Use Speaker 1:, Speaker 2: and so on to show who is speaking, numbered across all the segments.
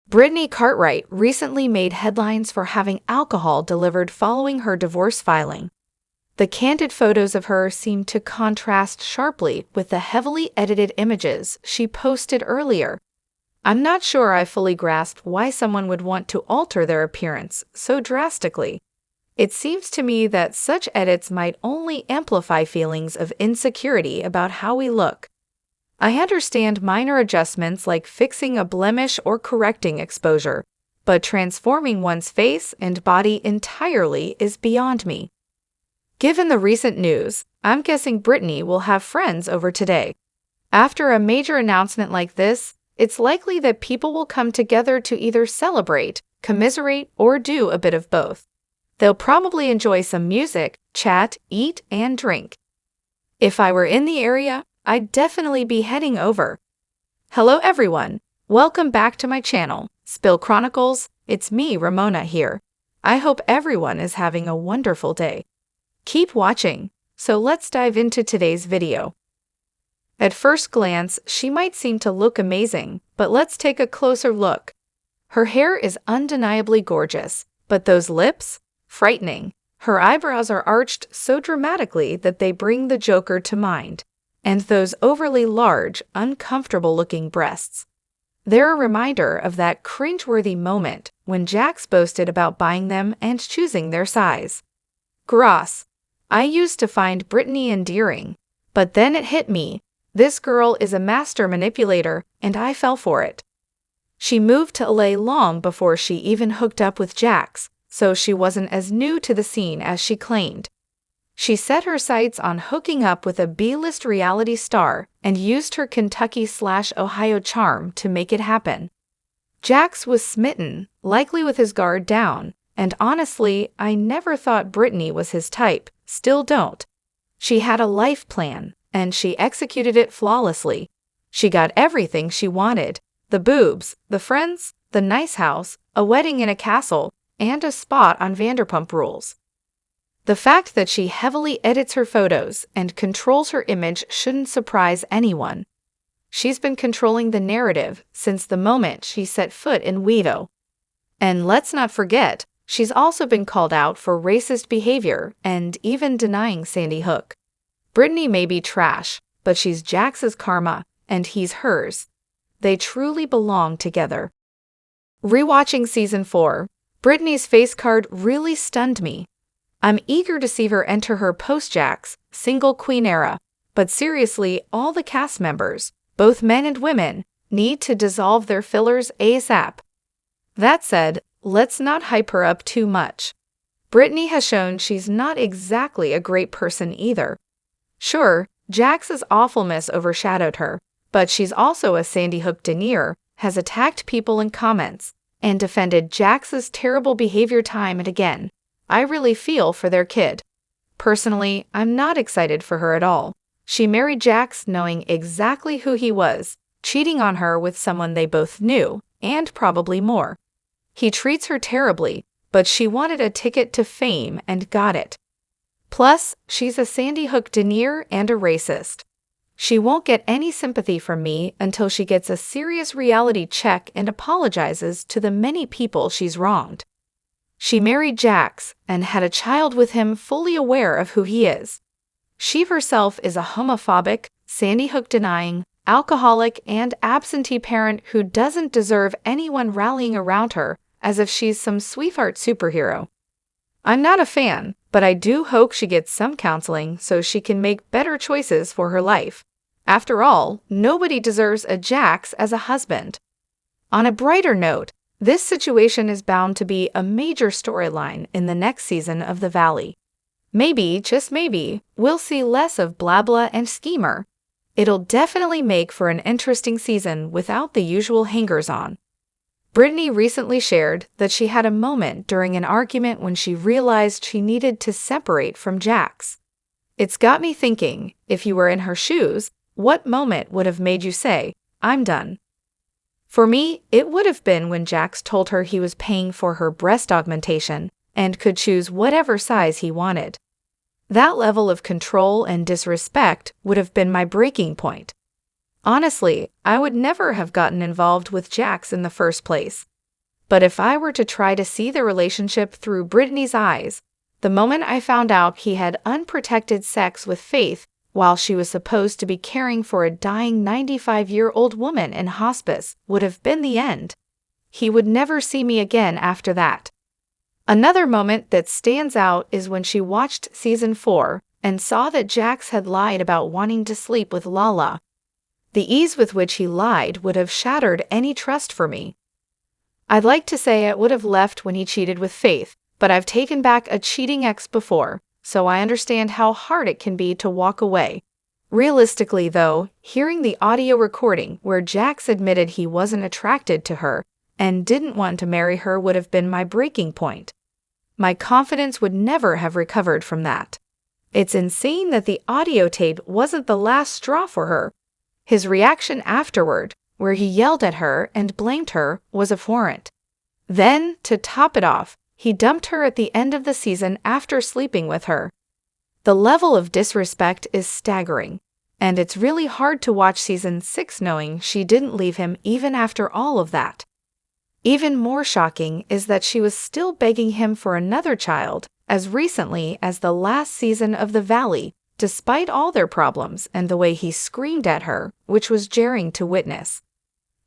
Speaker 1: Brittany Cartwright recently made headlines for having alcohol delivered following her divorce filing. The candid photos of her seem to contrast sharply with the heavily edited images she posted earlier. I'm not sure I fully grasp why someone would want to alter their appearance so drastically. It seems to me that such edits might only amplify feelings of insecurity about how we look. I understand minor adjustments like fixing a blemish or correcting exposure, but transforming one's face and body entirely is beyond me. Given the recent news, I'm guessing Brittany will have friends over today. After a major announcement like this, it's likely that people will come together to either celebrate, commiserate, or do a bit of both. They'll probably enjoy some music, chat, eat, and drink. If I were in the area, I'd definitely be heading over. Hello everyone, welcome back to my channel, Spill Chronicles. It's me, Ramona here. I hope everyone is having a wonderful day. Keep watching, so let's dive into today's video. At first glance, she might seem to look amazing, but let's take a closer look. Her hair is undeniably gorgeous, but those lips? Frightening. Her eyebrows are arched so dramatically that they bring the Joker to mind. And those overly large, uncomfortable-looking breasts. They're a reminder of that cringeworthy moment when Jax boasted about buying them and choosing their size. Gross. I used to find Brittany endearing, but then it hit me. This girl is a master manipulator, and I fell for it. She moved to LA long before she even hooked up with Jax, so she wasn't as new to the scene as she claimed. She set her sights on hooking up with a B-list reality star and used her Kentucky/Ohio charm to make it happen. Jax was smitten, likely with his guard down, and honestly, I never thought Brittany was his type, still don't. She had a life plan, and she executed it flawlessly. She got everything she wanted: the boobs, the friends, the nice house, a wedding in a castle, and a spot on Vanderpump Rules. The fact that she heavily edits her photos and controls her image shouldn't surprise anyone. She's been controlling the narrative since the moment she set foot in Wedo. And let's not forget, she's also been called out for racist behavior and even denying Sandy Hook. Brittany may be trash, but she's Jax's karma, and he's hers. They truly belong together. Rewatching Season 4, Brittany's face card really stunned me. I'm eager to see her enter her post-Jax, single queen era, but seriously, all the cast members, both men and women, need to dissolve their fillers ASAP. That said, let's not hype her up too much. Brittany has shown she's not exactly a great person either. Sure, Jax's awfulness overshadowed her, but she's also a Sandy Hook denier, has attacked people in comments, and defended Jax's terrible behavior time and again. I really feel for their kid. Personally, I'm not excited for her at all. She married Jax knowing exactly who he was, cheating on her with someone they both knew, and probably more. He treats her terribly, but she wanted a ticket to fame and got it. Plus, she's a Sandy Hook denier and a racist. She won't get any sympathy from me until she gets a serious reality check and apologizes to the many people she's wronged. She married Jax and had a child with him fully aware of who he is. She herself is a homophobic, Sandy Hook denying, alcoholic, and absentee parent who doesn't deserve anyone rallying around her as if she's some sweetheart superhero. I'm not a fan, but I do hope she gets some counseling so she can make better choices for her life. After all, nobody deserves a Jax as a husband. On a brighter note, this situation is bound to be a major storyline in the next season of The Valley. Maybe, just maybe, we'll see less of Blabla and Schemer. It'll definitely make for an interesting season without the usual hangers-on. Brittany recently shared that she had a moment during an argument when she realized she needed to separate from Jax. It's got me thinking, if you were in her shoes, what moment would have made you say, "I'm done"? For me, it would have been when Jax told her he was paying for her breast augmentation and could choose whatever size he wanted. That level of control and disrespect would have been my breaking point. Honestly, I would never have gotten involved with Jax in the first place. But if I were to try to see the relationship through Brittany's eyes, the moment I found out he had unprotected sex with Faith while she was supposed to be caring for a dying 95-year-old woman in hospice would have been the end. He would never see me again after that. Another moment that stands out is when she watched season 4 and saw that Jax had lied about wanting to sleep with Lala. The ease with which he lied would have shattered any trust for me. I'd like to say I would have left when he cheated with Faith, but I've taken back a cheating ex before, so I understand how hard it can be to walk away. Realistically, though, hearing the audio recording where Jax admitted he wasn't attracted to her and didn't want to marry her would have been my breaking point. My confidence would never have recovered from that. It's insane that the audio tape wasn't the last straw for her. His reaction afterward, where he yelled at her and blamed her, was abhorrent. Then, to top it off, he dumped her at the end of the season after sleeping with her. The level of disrespect is staggering, and it's really hard to watch season 6 knowing she didn't leave him even after all of that. Even more shocking is that she was still begging him for another child as recently as the last season of The Valley, despite all their problems and the way he screamed at her, which was jarring to witness.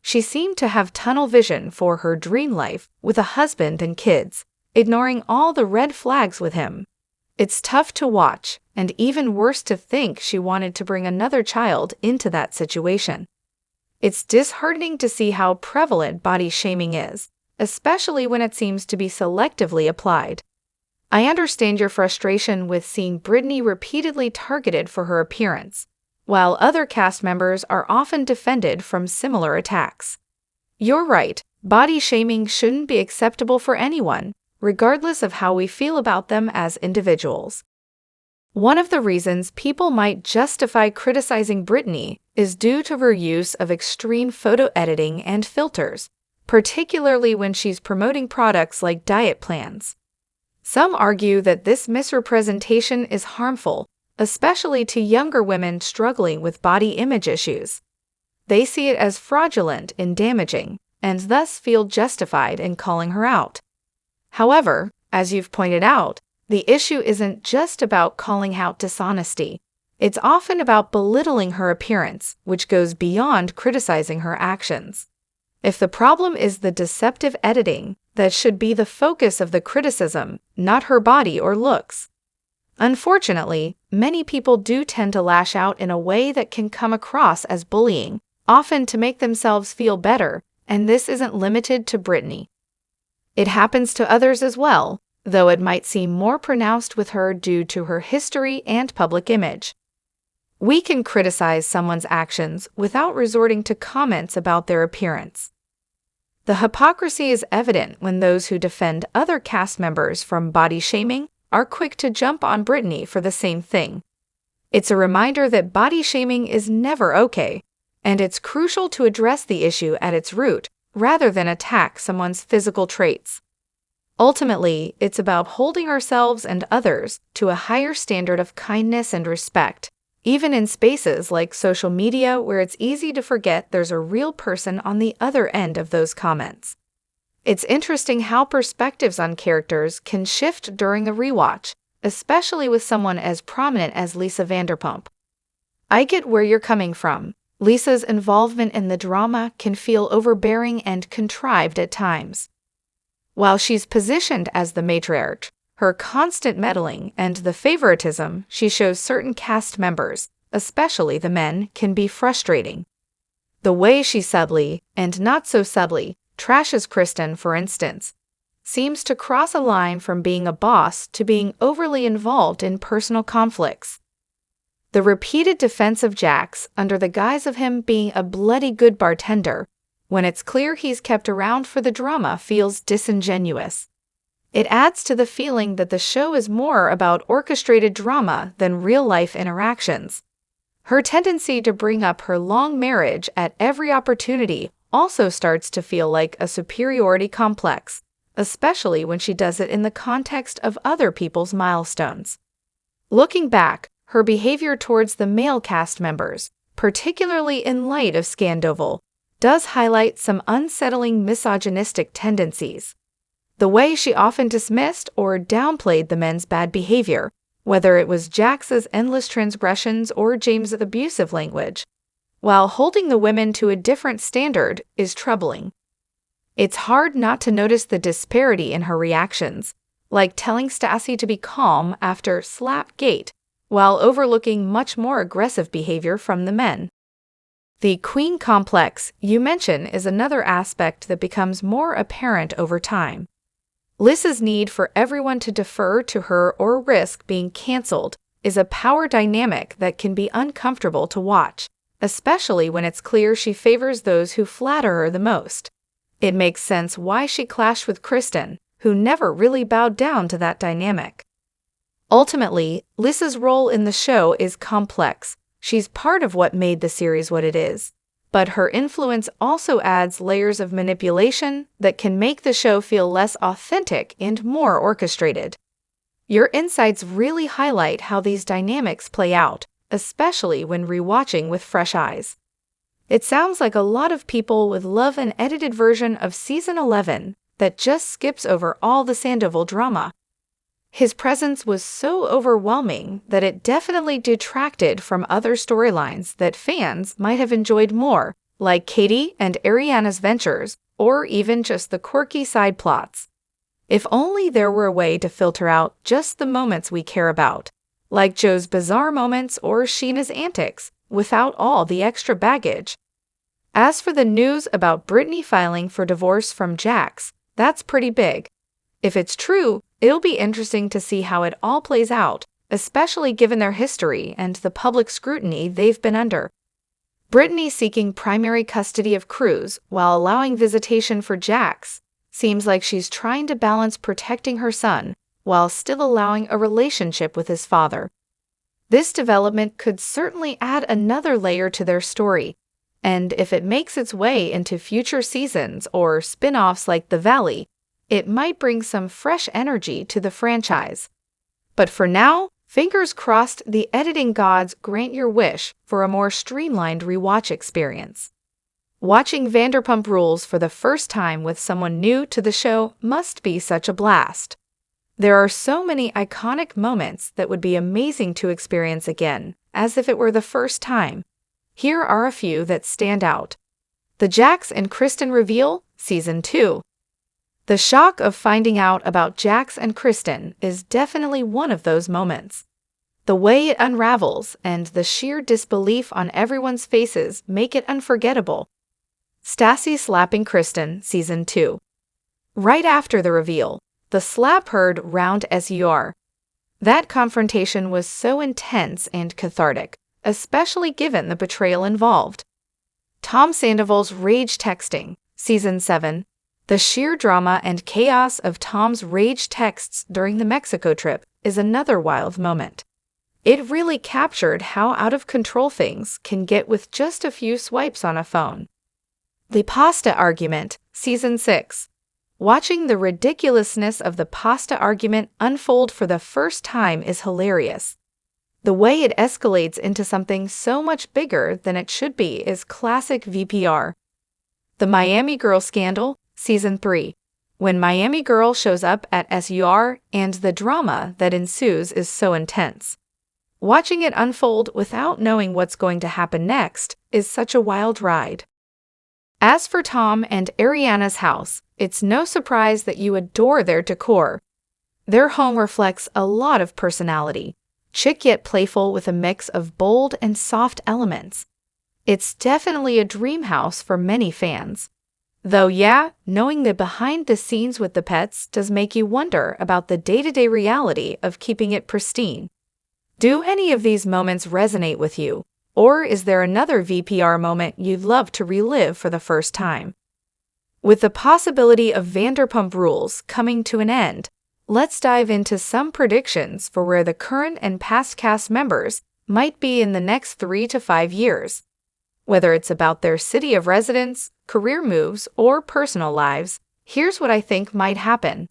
Speaker 1: She seemed to have tunnel vision for her dream life with a husband and kids, ignoring all the red flags with him. It's tough to watch, and even worse to think she wanted to bring another child into that situation. It's disheartening to see how prevalent body shaming is, especially when it seems to be selectively applied. I understand your frustration with seeing Brittany repeatedly targeted for her appearance, while other cast members are often defended from similar attacks. You're right, body shaming shouldn't be acceptable for anyone, regardless of how we feel about them as individuals. One of the reasons people might justify criticizing Brittany is due to her use of extreme photo editing and filters, particularly when she's promoting products like diet plans. Some argue that this misrepresentation is harmful, especially to younger women struggling with body image issues. They see it as fraudulent and damaging, and thus feel justified in calling her out. However, as you've pointed out, the issue isn't just about calling out dishonesty. It's often about belittling her appearance, which goes beyond criticizing her actions. If the problem is the deceptive editing, that should be the focus of the criticism, not her body or looks. Unfortunately, many people do tend to lash out in a way that can come across as bullying, often to make themselves feel better, and this isn't limited to Brittany. It happens to others as well, though it might seem more pronounced with her due to her history and public image. We can criticize someone's actions without resorting to comments about their appearance. The hypocrisy is evident when those who defend other cast members from body shaming are quick to jump on Brittany for the same thing. It's a reminder that body shaming is never okay, and it's crucial to address the issue at its root rather than attack someone's physical traits. Ultimately, it's about holding ourselves and others to a higher standard of kindness and respect, even in spaces like social media where it's easy to forget there's a real person on the other end of those comments. It's interesting how perspectives on characters can shift during a rewatch, especially with someone as prominent as Lisa Vanderpump. I get where you're coming from. Lisa's involvement in the drama can feel overbearing and contrived at times. While she's positioned as the matriarch, her constant meddling and the favoritism she shows certain cast members, especially the men, can be frustrating. The way she subtly, and not so subtly, trashes Kristen, for instance, seems to cross a line from being a boss to being overly involved in personal conflicts. The repeated defense of Jax under the guise of him being a bloody good bartender, when it's clear he's kept around for the drama, feels disingenuous. It adds to the feeling that the show is more about orchestrated drama than real-life interactions. Her tendency to bring up her long marriage at every opportunity also starts to feel like a superiority complex, especially when she does it in the context of other people's milestones. Looking back, her behavior towards the male cast members, particularly in light of Scandoval, does highlight some unsettling misogynistic tendencies. The way she often dismissed or downplayed the men's bad behavior, whether it was Jax's endless transgressions or James's abusive language, while holding the women to a different standard, is troubling. It's hard not to notice the disparity in her reactions, like telling Stassi to be calm after Slapgate, while overlooking much more aggressive behavior from the men. The queen complex you mention is another aspect that becomes more apparent over time. Lys's need for everyone to defer to her or risk being cancelled is a power dynamic that can be uncomfortable to watch, especially when it's clear she favors those who flatter her the most. It makes sense why she clashed with Kristen, who never really bowed down to that dynamic. Ultimately, Lys's role in the show is complex. She's part of what made the series what it is. But her influence also adds layers of manipulation that can make the show feel less authentic and more orchestrated. Your insights really highlight how these dynamics play out, especially when rewatching with fresh eyes. It sounds like a lot of people would love an edited version of Season 11 that just skips over all the Sandoval drama. His presence was so overwhelming that it definitely detracted from other storylines that fans might have enjoyed more, like Katie and Ariana's ventures, or even just the quirky side plots. If only there were a way to filter out just the moments we care about, like Joe's bizarre moments or Sheena's antics, without all the extra baggage. As for the news about Brittany filing for divorce from Jax, that's pretty big. If it's true, it'll be interesting to see how it all plays out, especially given their history and the public scrutiny they've been under. Brittany seeking primary custody of Cruz while allowing visitation for Jax seems like she's trying to balance protecting her son while still allowing a relationship with his father. This development could certainly add another layer to their story, and if it makes its way into future seasons or spin-offs like The Valley, it might bring some fresh energy to the franchise. But for now, fingers crossed the editing gods grant your wish for a more streamlined rewatch experience. Watching Vanderpump Rules for the first time with someone new to the show must be such a blast. There are so many iconic moments that would be amazing to experience again, as if it were the first time. Here are a few that stand out. The Jax and Kristen reveal, Season 2. The shock of finding out about Jax and Kristen is definitely one of those moments. The way it unravels and the sheer disbelief on everyone's faces make it unforgettable. Stassi slapping Kristen, Season 2. Right after the reveal, the slap heard round SUR. That confrontation was so intense and cathartic, especially given the betrayal involved. Tom Sandoval's rage texting, Season 7. The sheer drama and chaos of Tom's rage texts during the Mexico trip is another wild moment. It really captured how out of control things can get with just a few swipes on a phone. The pasta argument, Season 6. Watching the ridiculousness of the pasta argument unfold for the first time is hilarious. The way it escalates into something so much bigger than it should be is classic VPR. The Miami Girl scandal, Season 3. When Miami Girl shows up at SUR and the drama that ensues is so intense. Watching it unfold without knowing what's going to happen next is such a wild ride. As for Tom and Ariana's house, it's no surprise that you adore their decor. Their home reflects a lot of personality, chic yet playful with a mix of bold and soft elements. It's definitely a dream house for many fans. Though yeah, knowing the behind the scenes with the pets does make you wonder about the day-to-day reality of keeping it pristine. Do any of these moments resonate with you? Or is there another VPR moment you'd love to relive for the first time? With the possibility of Vanderpump Rules coming to an end, let's dive into some predictions for where the current and past cast members might be in the next 3 to 5 years. Whether it's about their city of residence, career moves, or personal lives, here's what I think might happen.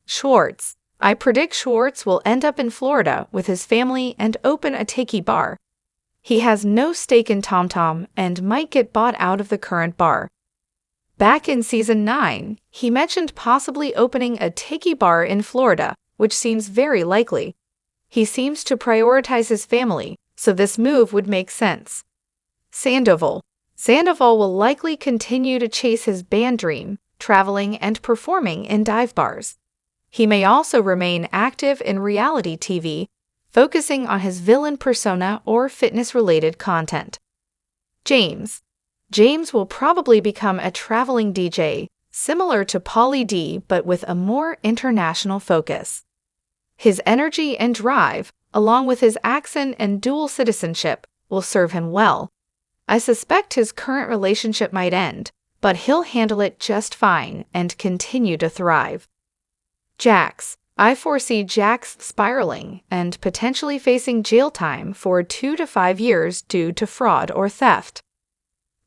Speaker 1: Schwartz. I predict Schwartz will end up in Florida with his family and open a tiki bar. He has no stake in TomTom and might get bought out of the current bar. Back in Season 9, he mentioned possibly opening a tiki bar in Florida, which seems very likely. He seems to prioritize his family, so this move would make sense. Sandoval. Sandoval will likely continue to chase his band dream, traveling and performing in dive bars. He may also remain active in reality TV, focusing on his villain persona or fitness-related content. James. James will probably become a traveling DJ, similar to Pauly D but with a more international focus. His energy and drive, along with his accent and dual citizenship, will serve him well. I suspect his current relationship might end, but he'll handle it just fine and continue to thrive. Jax. I foresee Jax spiraling and potentially facing jail time for 2 to 5 years due to fraud or theft.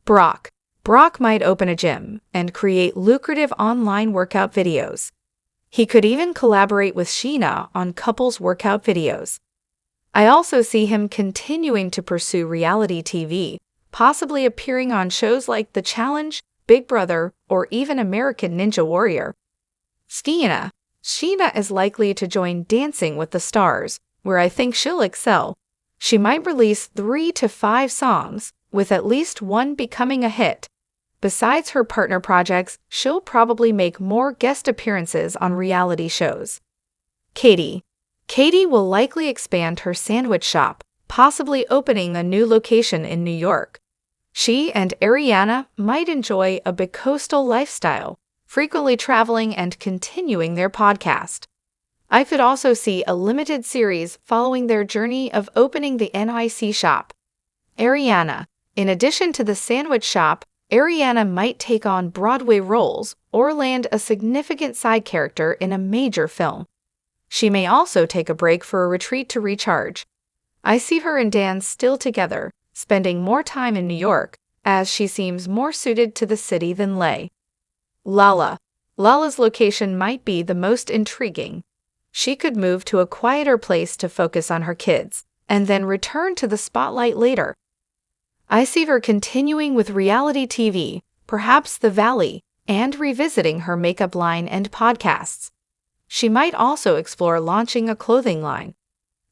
Speaker 1: Brock. Brock might open a gym and create lucrative online workout videos. He could even collaborate with Sheena on couples workout videos. I also see him continuing to pursue reality TV, possibly appearing on shows like The Challenge, Big Brother, or even American Ninja Warrior. Sheena. Sheena is likely to join Dancing with the Stars, where I think she'll excel. She might release 3 to 5 songs, with at least one becoming a hit. Besides her partner projects, she'll probably make more guest appearances on reality shows. Katie. Katie will likely expand her sandwich shop, possibly opening a new location in New York. She and Ariana might enjoy a bicoastal lifestyle, frequently traveling and continuing their podcast. I could also see a limited series following their journey of opening the NYC shop. Ariana. In addition to the sandwich shop, Ariana might take on Broadway roles or land a significant side character in a major film. She may also take a break for a retreat to recharge. I see her and Dan still together, spending more time in New York, as she seems more suited to the city than Lay. Lala. Lala's location might be the most intriguing. She could move to a quieter place to focus on her kids, and then return to the spotlight later. I see her continuing with reality TV, perhaps The Valley, and revisiting her makeup line and podcasts. She might also explore launching a clothing line.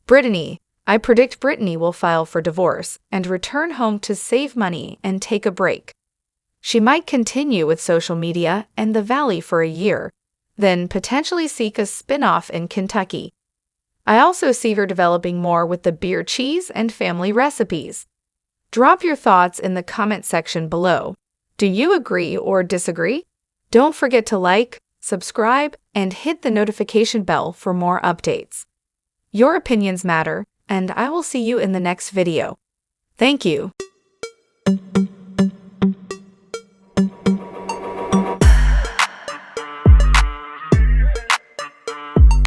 Speaker 1: Brittany. I predict Brittany will file for divorce and return home to save money and take a break. She might continue with social media and The Valley for a year, then potentially seek a spin-off in Kentucky. I also see her developing more with the beer cheese and family recipes. Drop your thoughts in the comment section below. Do you agree or disagree? Don't forget to like, subscribe, and hit the notification bell for more updates. Your opinions matter, and I will see you in the next video. Thank you.